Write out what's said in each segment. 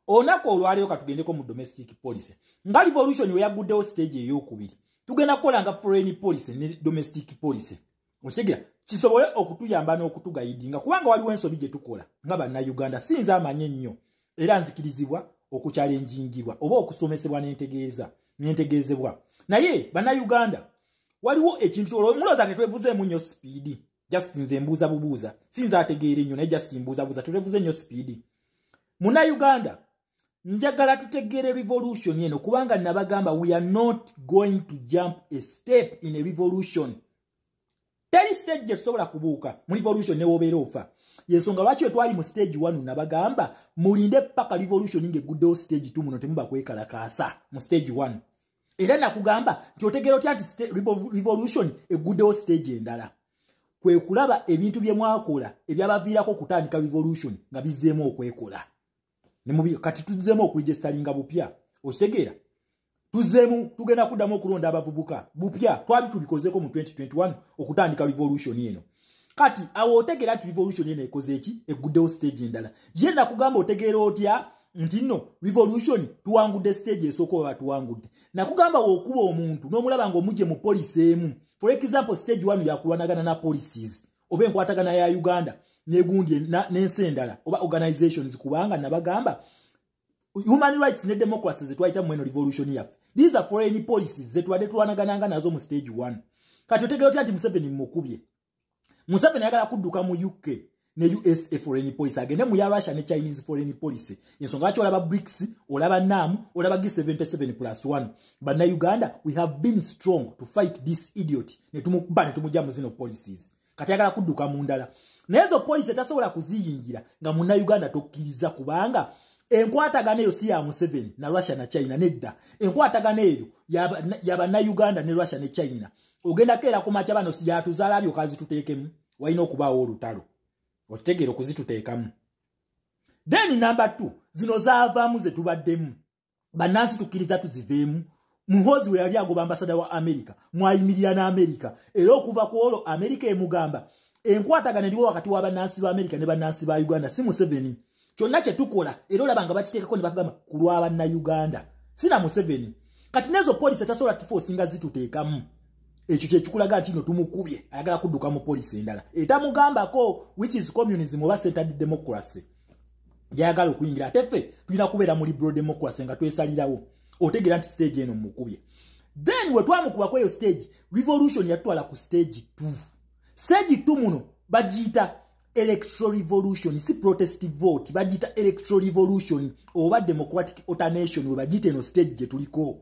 onako olwaleero katugendeko mu domestic policy nga revolution we yaguddewo stage ey'okubiri tugenda kukola nga foreign policy ne domestic policy okitegera kisobole okutuyamba n'okutugayidinga kubanga waliwo ensobi gye tukola nga bannayuganda sinza amanye ennyo era nzikirizibwa okukyalenjingibwa oba okusomesebwa n'entegeezebwa naye bannayuganda waliwo ekintu olwomulooza tetwevuzeemu nnyo speedi just nze mbuuza bubuuza sinza ategeere nnyo naye just mbuuzabuuza tetwevuze nnyo speedi munnayuganda njagala tutegeere revolution eno kubanga nabagamba we are not going to jump a step in a revolution teri stage gye tusobola kubuuka mu revolution ne wobeera ofa yensonga lwaki twali mu stage 1 nabagamba mulinde paka revolution ng'eguddewo stage 2 muno temuba kwekalakaasa mu stage 1 era nakugamba nti otegeera otya nti revolution eguddewo stage endala kwe kulaba ebintu bye mwakola ebyabaviirako kutandika revolution nga bizzeemu okwekola kati tuzzeemu okuregistaringa bupya okitegeera tuzzeemu tugenda kuddamu okulonda abavubuka bupya twali tubikozeeko mu 2021 okutandika revolution eno kati awo otegeera nti revolution eno ekoze eki eguddewo stage endala ye nakugamba otegeera otya nti nno revolution tuwangudde stage esooka oba tuwangudde nakugamba okuba omuntu n'omulaba ng'omugye mu poliisi emu for example stage 1 yakulwanagana na policies oba enkwatagana ya Uganda negundi n'ensi endala oba organizations kubanga nabagamba human rights ne democracy zetwayita mweno revolution yaffe these are foreign policies zetwadde tulwanagananga nazo mu stage 1 kati otegeera otya nti Museveni mukubye Museveni ayagala kudduka mu UK ne USA foreign policy agende mu ya Russia ne Chinese foreign policy yensonga lwaki olaba BRICS olaba NAM olaba G77+1 bana Uganda we have been strong to fight this idiot ne tumujja mu zino policies kati ayagala kudduka mu ndala nezo policy tasobola kuziyingira nga munna Uganda tokkiriza kubanga enkwatagana eyo si ya Museveni na Russia na China nedda enkwatagana eyo yaba Uganda ne Russia ne China ogenda kera kumacha bano si yatuzaala byo kazi tuteekemu walina okubaawo olutalo otegeera okuzituteekamu then number 2 zino zaavaamu ze tubaddemu bannansi tukkiriza tuziveemu muhozi we yali agoba ambasada wa America mwayimirira na America era okuva ku olwo America emugamba enkwatagana ndiwo wakati wa bannansi ba America ne bannansi ba Uganda si Museveni kyonna kye tukola era olabanga bakiteekako ne bakugamba ku lwa banna Uganda sina Museveni kati nezo police tasobola tufosinga zituteekamu ekyo kye kikulaga nti no tumukubye ayagala kudduka mu police endala etamugambako which is communism oba centered democracy yagala okuyingira ateffe tulina kubeera mu liberal democracy nga twesalirawo otegeera nti stage eno mukubye then we twamukubako eyo stage revolution yatwala ku stage 2 stage 2 muno bagiyita electoral revolution si protestive vote bagiyita electoral revolution oba democratic alternation we bagiyita eno stage gye tuliko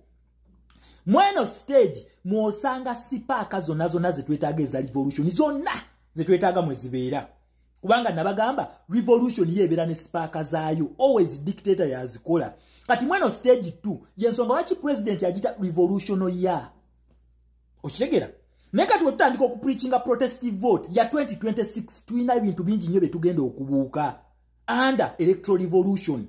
mweno stage mwosanga sipaaka zonna zonna zetwetaaga eza revolution zonna zetwetaaga mwe zibeera kubanga nabagamba revolution yebeera ne sipaaka zaayo always dictator yazikola kati mweno stage 2 yensonga lwaki president yagita revolution ya okitegera naye kati we tutandika okupreachinga protestive vote ya 2026 tulina ebintu bingi nnyo bye tugenda okubuuka under electoral revolution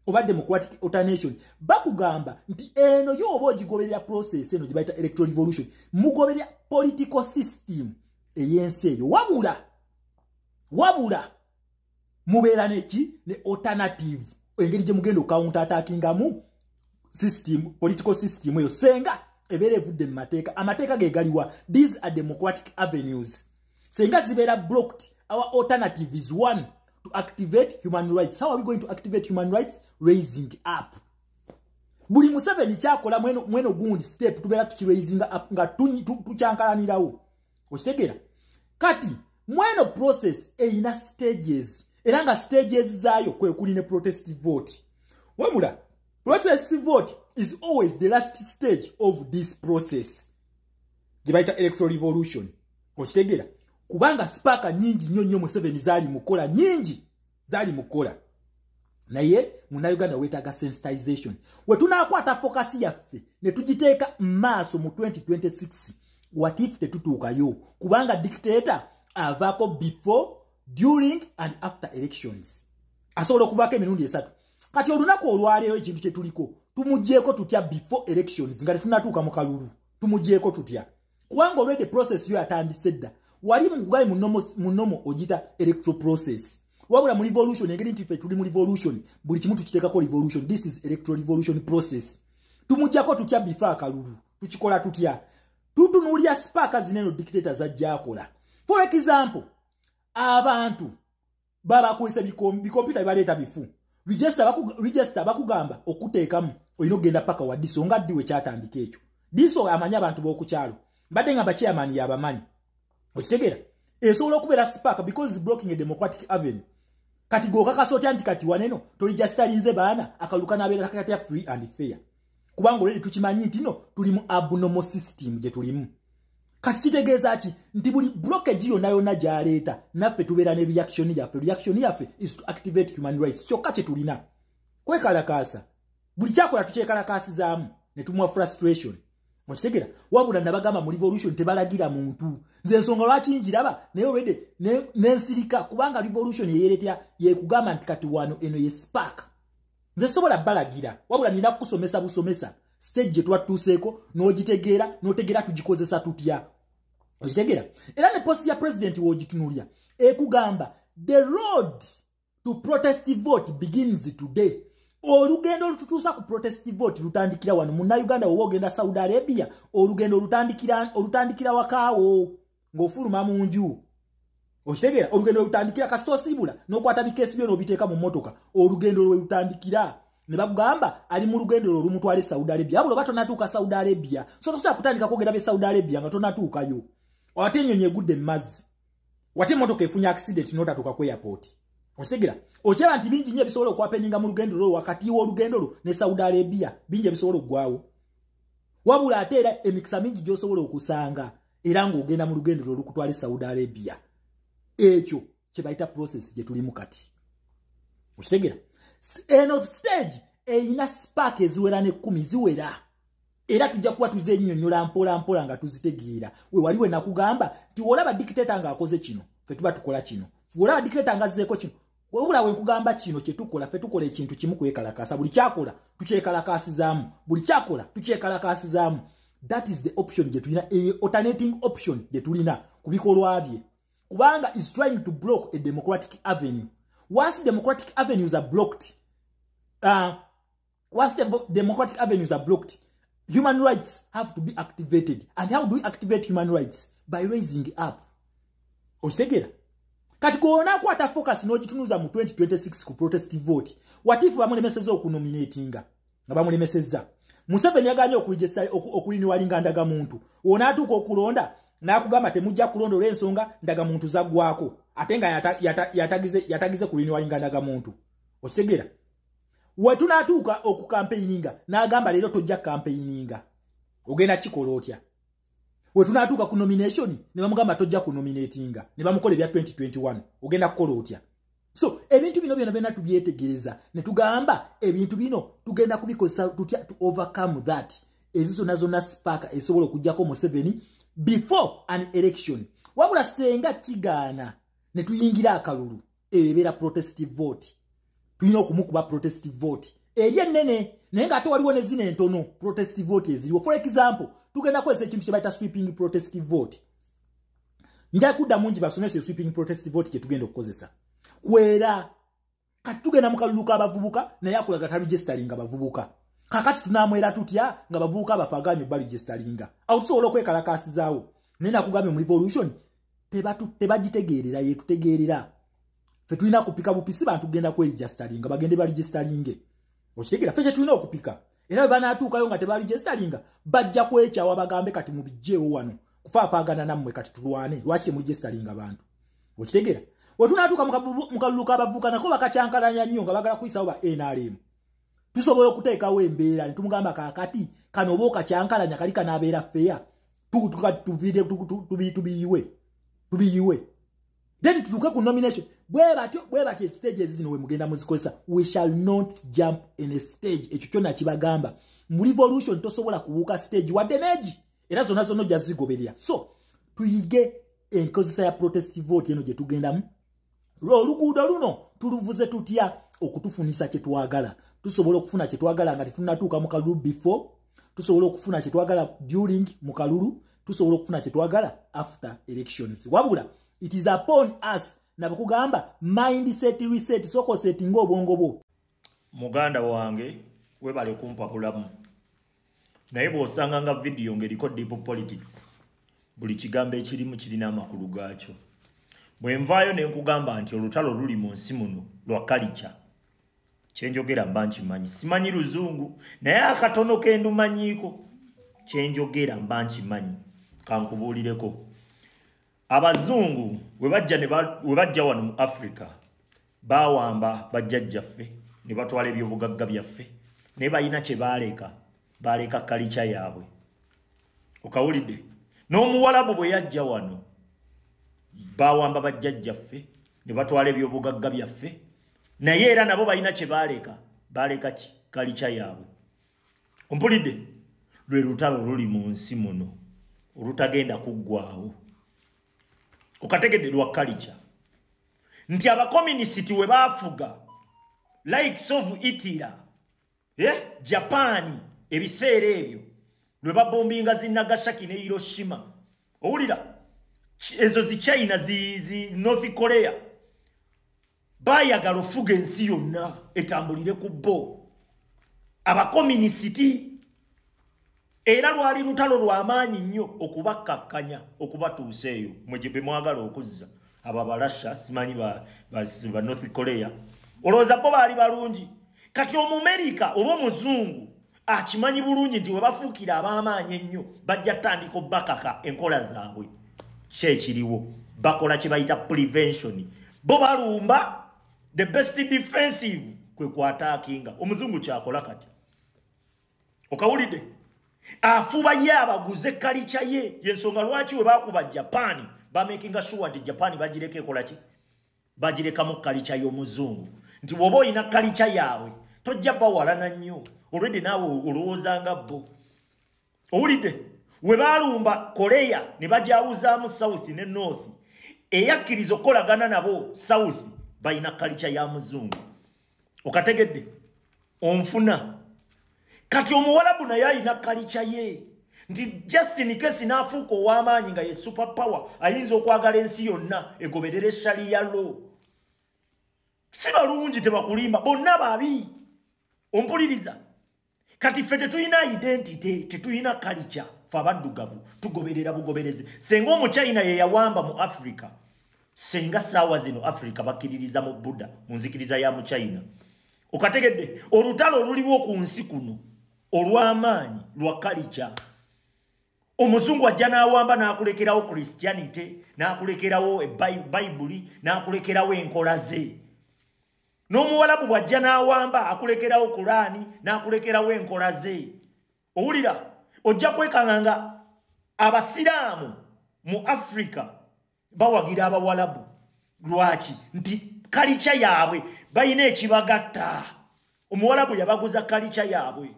oba democratic alternation bakugamba nti eno yo oba ogigoberera process eno gibayita electoral revolution mugoberera political system ey'ensi eyo wabula mubeera neki ne alternative engeri gye mugenda counter attackingamu system political system eyo senga ebeera evudde mu mateeka amateeka ge galiwa these are democratic avenues senga zibeera blocked our alternative is one to activate human rights. How are we going to activate human rights? Raising up. Buli Museveni kyakola mweno gundi step tubeera tukiraising up nga tucyankalanirawo okitegera kati mweno process eyina stages era nga stages zaayo kwe kuli ne protestive vote wamula protestive vote is always the last stage of this process gibayita electoral revolution okitegera kubanga spaka nyingi nnyo Museveni zali mukola nyingi zali mukola naye muna Uganda wetaga sensitization we tunakwata focus yaffe ne tugiteeka maaso mu 2026 what if tetutuukayo kubanga dictator avaako before during and after elections asobola okuvaako emirundi esatu kati olunaku olwaleero ekintu kye tuliko tumugyeko tutya before elections nga tetunatuuka mu kalulu tumugyeko tutya kubanga olwedde process yo yatandise dda wali mugaye munomo ogita electoral process wabula mu revolution engeri nti ffe tuli mu revolution buli kimu tukiteekako revolution. This is electoral revolution process. Tumujjako tutya bifa akalulu tukikola tutya tutunuulya sparka zineno dictator zajjakola. For example, abantu babakozesa bikompyuta bibaleeta bifu register bakugamba okuteekamu olina okugenda paka wa diso nga ddiwe kyatandika ekyo. Diso amanya abantu b'okukyalo mbadde nga bachairman yabamanyi okitegeera esobola okubeera spark because it's blocking a democratic avenue. Kati gokakasa otya nti kati waneno toligestalinze baana akaluka n'abeera kati ya free and fair kubanga oledi tukimanyi nti no tuli mu abnormal system gye tulimu. Kati kitegeeza ki nti buli blockage yonna gyaleeta naffe tubeera ne reaction yaffe. Reaction yaffe is to activate human rights. Kyokka kye tulina kwekalakaasa buli kyakola tukyekalakaasizaamu ne tumuwa frustration. Okitegeera wabula nabagamba mu revolution tebalagira muntu. Nze ensonga lwaki njiraba naye olwedde n'ensirika kubanga revolution yeyeretera yekugamba nti kati wano eno ye spark. Nze sobola balagira wabula nina kusomesa busomesa stage gye twatuuseeko n'ogitegeera n'otegeera tugikozesa tutya. Okitegeera era ne post ya president w'ogitunuulya ekugamba the road to protest vote begins today. Olugendo olututuusa ku protest vote lutandikira wano mu Uganda oba ogenda Saudi Arabia olugendo olutandikira wakaawo ng'ofuluma mu nju. Okitegeera olugendo olutandikira kasito osibula n'okwata bikeesi byo n'obiteeka mu mmotoka olugendo lwe lutandikira ne bagamba ali mu lugendo lwo lumutwale Saudi Arabia. Abula batonatuuka Saudi Arabia so tosobola kutandika kwogera be Saudi Arabia nga tonatuukayo. Ate ennyonyi egudde mu mazzi wate emmotoka efunye accident n'otatuuka ku airport. Okitegeera okyala nti bingi nnyo ebisobola okwapeninga mu lugendo lwo wakati w'olugendo lwo ne Saudi Arabia bingi ebisobola okuggwawo. Wabula ate era emikisa mingi gy'osobola okusanga era ng'ogenda mu lugendo lwo olukutwale Saudi Arabia. Ekyo kye bayita process gye tulimu kati. Okitegeera eno stage eyina spark eziwera ne 10 ziwera era tujja kuba tuzennyonnyola mpola nga tuzitegeera. We waliwe nakugamba nti olaba dictator ng'akoze kino ffe tuba tukola kino. Olaba dictator ng'azzeeko kino wabula we nkugamba kino kye tukola ffe tukola ekintu kimu kwekalakaasa. Buli kyakola tukyekalakaasizaamu. Buli kyakola tukyekalakaasizaamu. That is the option gye tulina, alternating option gye tulina ku bikolwa bye. Kubanga is trying to block a democratic avenue. Once democratic avenues are blocked, human rights have to be activated. And how do we activate human rights? By raising up. Okitegeera kati koona kwata focus n'ogitunuza mu 2026 ku protest vote. What if bamulemeseza okunominatinga nga bamulemeseza Museveni yaganye okulinwalinga ndagamuntu onaatuuka okulonda n'akugamba temujja kulonda olw'ensonga ndagamuntu zaggwako ate nga yatagize kulinwalinga ndagamuntu. Okitegeera we tunaatuuka okukampeininga n'agamba leero tojja campaigninga ogenda kikola otya. We tunaatuuka ku nomination ne bamugamba tojja ku nominatinga ne bamukola ebya 2021 ogenda kukola otya. So ebintu bino byonna tubyetegereza ne tugamba ebintu bino tugenda kubikozesa tutya to overcome that. Ezizo nazo spark esobola okujjako Museveni before an election. Wabula senga kigaana ne tuyingira akalulu ebeera protestive vote. Tulina okumukuba protestive vote eri ennene naye ng'ate waliwo ne zino entono protestive vote eziriwo. For example tugenda kwesa ekintu kye bayita sweeping protestive vote. Nja kudda mungi basomese sweeping protestive vote kye tugenda okukozesa kwera kati tugenda mu kalulu k'abavubuka naye akulaga taregisteringa bavubuka. Kakati tunamwera tutya nga bavubuka bafaganye baregisteringa awo tusobola okwekalakaasizaawo. Naye nakugambye mu revolution tebagitegeerera ye tutegeerera. Ffe tulina kupika bupisi bantu genda kweregisteringa bagende baregisteringe. Okitegeera ffe kye tulina okupika era bwe banaatuukayo nga tebaregisteringa bajja kwekyawa bagambe kati mubijjeewo wano kufa apaagana nammwe kati tulwane lwaki temuregisteringa abantu. Okitegeera we tunaatuuka mu kalulu k'abavubuka nako bakacyankalanya nnyo nga bagala kuyisawo ba NRM. Tusobola okuteekawo embeera ne tumugamba kaakati kano oba okacyankalanya kali kanaabeera feya tubiyiwe then tutuuke ku nomination. Bwe batyo stage ezino we mugenda muzikozesa. We shall not jump in a stage. Ekyo kyonna kibagamba mu revolution tosobola kubuuka stage wadde neegi era zonna ojja zigoberera. So tuyige enkozesa ya protest vote eno gye tugendamu. Oluguudo luno tuluvuze tutya okutufunisa kye twagala. Tusobola okufuna kye twagala nga tetunnatuuka mu kalulu before. Tusobola okufuna kye twagala during mu kalulu. Tusobola okufuna kye twagala after elections. Wabula it is upon us nabakugamba mindset reset soko setting obwongo bwo. Muganda wange webale kumpa bulamu. Naye bw'osanga nga video ng'eriko deep politics. Buli kigambo ekirimu kirina amakulu gaakyo. Bwe nvaayo ne nkugamba nti olutalo luli mu nsi muno lwa culture. Kyenjogera mba nkimanyi. Simanyi Luzungu naye akatono ke ndumanyiiko. Kyenjogera mba nkimanyi. Kankubuulireko. Abazungu we bajja wano mu Africa bawamba bajjajjaffe ne batwala ebyobugagga byaffe ne bayina kye baleka kalicha yaabwe. Okawulidde n'omuwalabu bwe yajja wano bawamba bajjajjaffe ne batwala ebyobugagga byaffe naye era nabo bayina kye baleka kalicha yaabwe. Ompulidde lwe lutalo luli mu nsi muno olutagenda kuggwaawo. Okategedde lwa culture nti abakomunisiti we baafuga likes of Italy Japan ebiseera ebyo lwe babombinga zi Nagasaki ne Hiroshima. Owulira ezo zi China zi North Korea bayagala ofuga ensi yonna etambulire ku bo. Abakomunisiti era lwali lutalo lw'amaanyi nnyo okubakkakkanya okubatuusa eyo mwe gye mwagala okuzza. Aba Balasha simanyi ba North Korea olowooza bo baali balungi. Kati Omumerika oba Omuzungu akimanyi bulungi nti we bafuukira ab'amaanyi ennyo bajja tandika obbakaka enkola zaabwe. Kyekiriwo bakola kye bayita prevention. Bo balumba the best defensive kwe kwataakinga. Omuzungu kyakola kati. Okawulidde afuba ye abaguze kalicha ye yensonga lwaki we bakuba Japan bamakinga sure nti Japan bagireke ekola ki bagireka mu kalicha y'Omuzungu nti woba oyina kalicha yaabwe tojja bawalana nnyo already nawe olowoozanga bo. Owulidde we balumba Korea ne bajawuzaamu South ne North eyakkiriza okolagana nabo South bayina kalicha ya Muzungu. Okategedde onfuna kati omuwalabu naye ayina kalicha ye nti Justin Kesi n'afuuka ow'amaanyi nga ye super power ayinza okwagala ensi yonna egoberera eshaliya law. Si balungi tebakulimba bonna babi. Ompuliriza kati ffe tetulina identity tetulina kalicha fe abaddugavu tugoberera bugobereze. Senga Omuchina ye yawamba mu Africa senga saawa zino Africa bakkiririza mu Buddha mu nzikiriza ya Muchina. Okategedde olutalo luliwo ku nsi kuno olw'amaanyi lwa kalicha. Omuzungu ajja n'awamba n'akulekerawo Christianity n'akulekerawo Bible n'akulekerawo enkola ze. N'omuwalabu bw'ajja n'awamba akulekerawo Qurani n'akulekerawo enkola ze. Owulira ojja kwekanganga abasiraamu mu Africa bawagira abawalabu lwaki nti kalicha yaabwe bayina ekibagatta. Omuwalabu yabaguza kalicha yaabwe.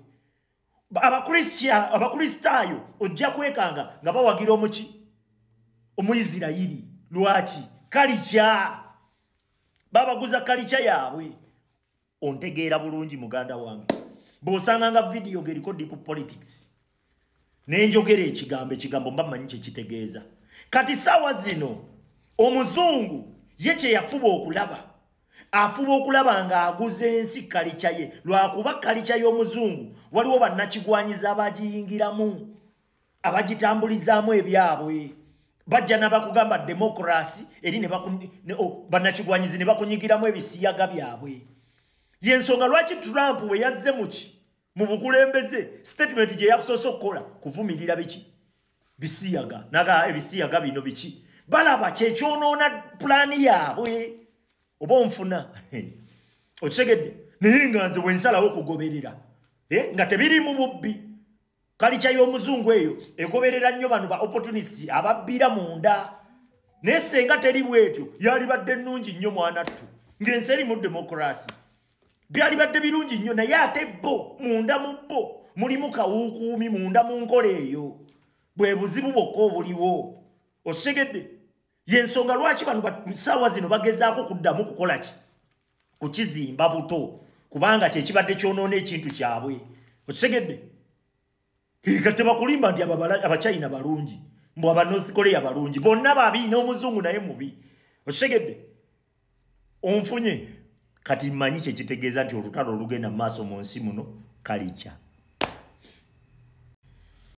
Abakristaayo ojja kwekanga nga bawagira Omuyisirayiri lwaki kalicha babaguza kalicha yaabwe. Ontegeera bulungi muganda wange bw'osanga nga video ng'eriko deep politics nenjogera ekigambo mba mmanyi kye kitegeeza. Kati saawa zino Omuzungu ye kye yafuba okulaba ng'aguza ensi kalicha ye lwakuba kalicha y'Omuzungu waliwo bannakigwanyiza abagiyingiramu abagitambulizaamu ebyabwe. Bajja n'abakugamba demokrasi eri bannakigwanyizi ne bakunyigiramu ebisiyaga byabwe. Yensonga lwaki Trump we yazze mu bukulembeze statement gye yakusoose okukola kuvumirira bisiyaga naga ebisiyaga bino biki balaba kyekyonoona pulaani yaabwe. Oba onfuna okitegedde naye nga nze bwensalawo okugoberera nga tebiri mu bubbi. Kalicha y'Omuzungu eyo egoberera nnyo bano ba opportunists ababbira munda. Naye senga teri bwetyo yalibadde nnungi nnyo mwanattu ng'ensi eri mu demokrasi byalibadde birungi nnyo naye ate bo munda mu bo mulimu kawuukuumi munda mu nkola eyo bwe buzibu bwokka obuliwo. Okitegedde yensonga lwaki bano saawa zino bagezaako kuddamu kukola ki kukizimba buto kubanga kyekibadde kyonoona ekintu kyabwe. Okitegedde kati bakulimba nti Abachina balungi mbu aba North Korea balungi bonna babi n'Omuzungu naye mubi. Okitegedde onfunye kati mmanyi kye kitegeeza nti olutalo olugenda mu maaso mu nsi muno kalica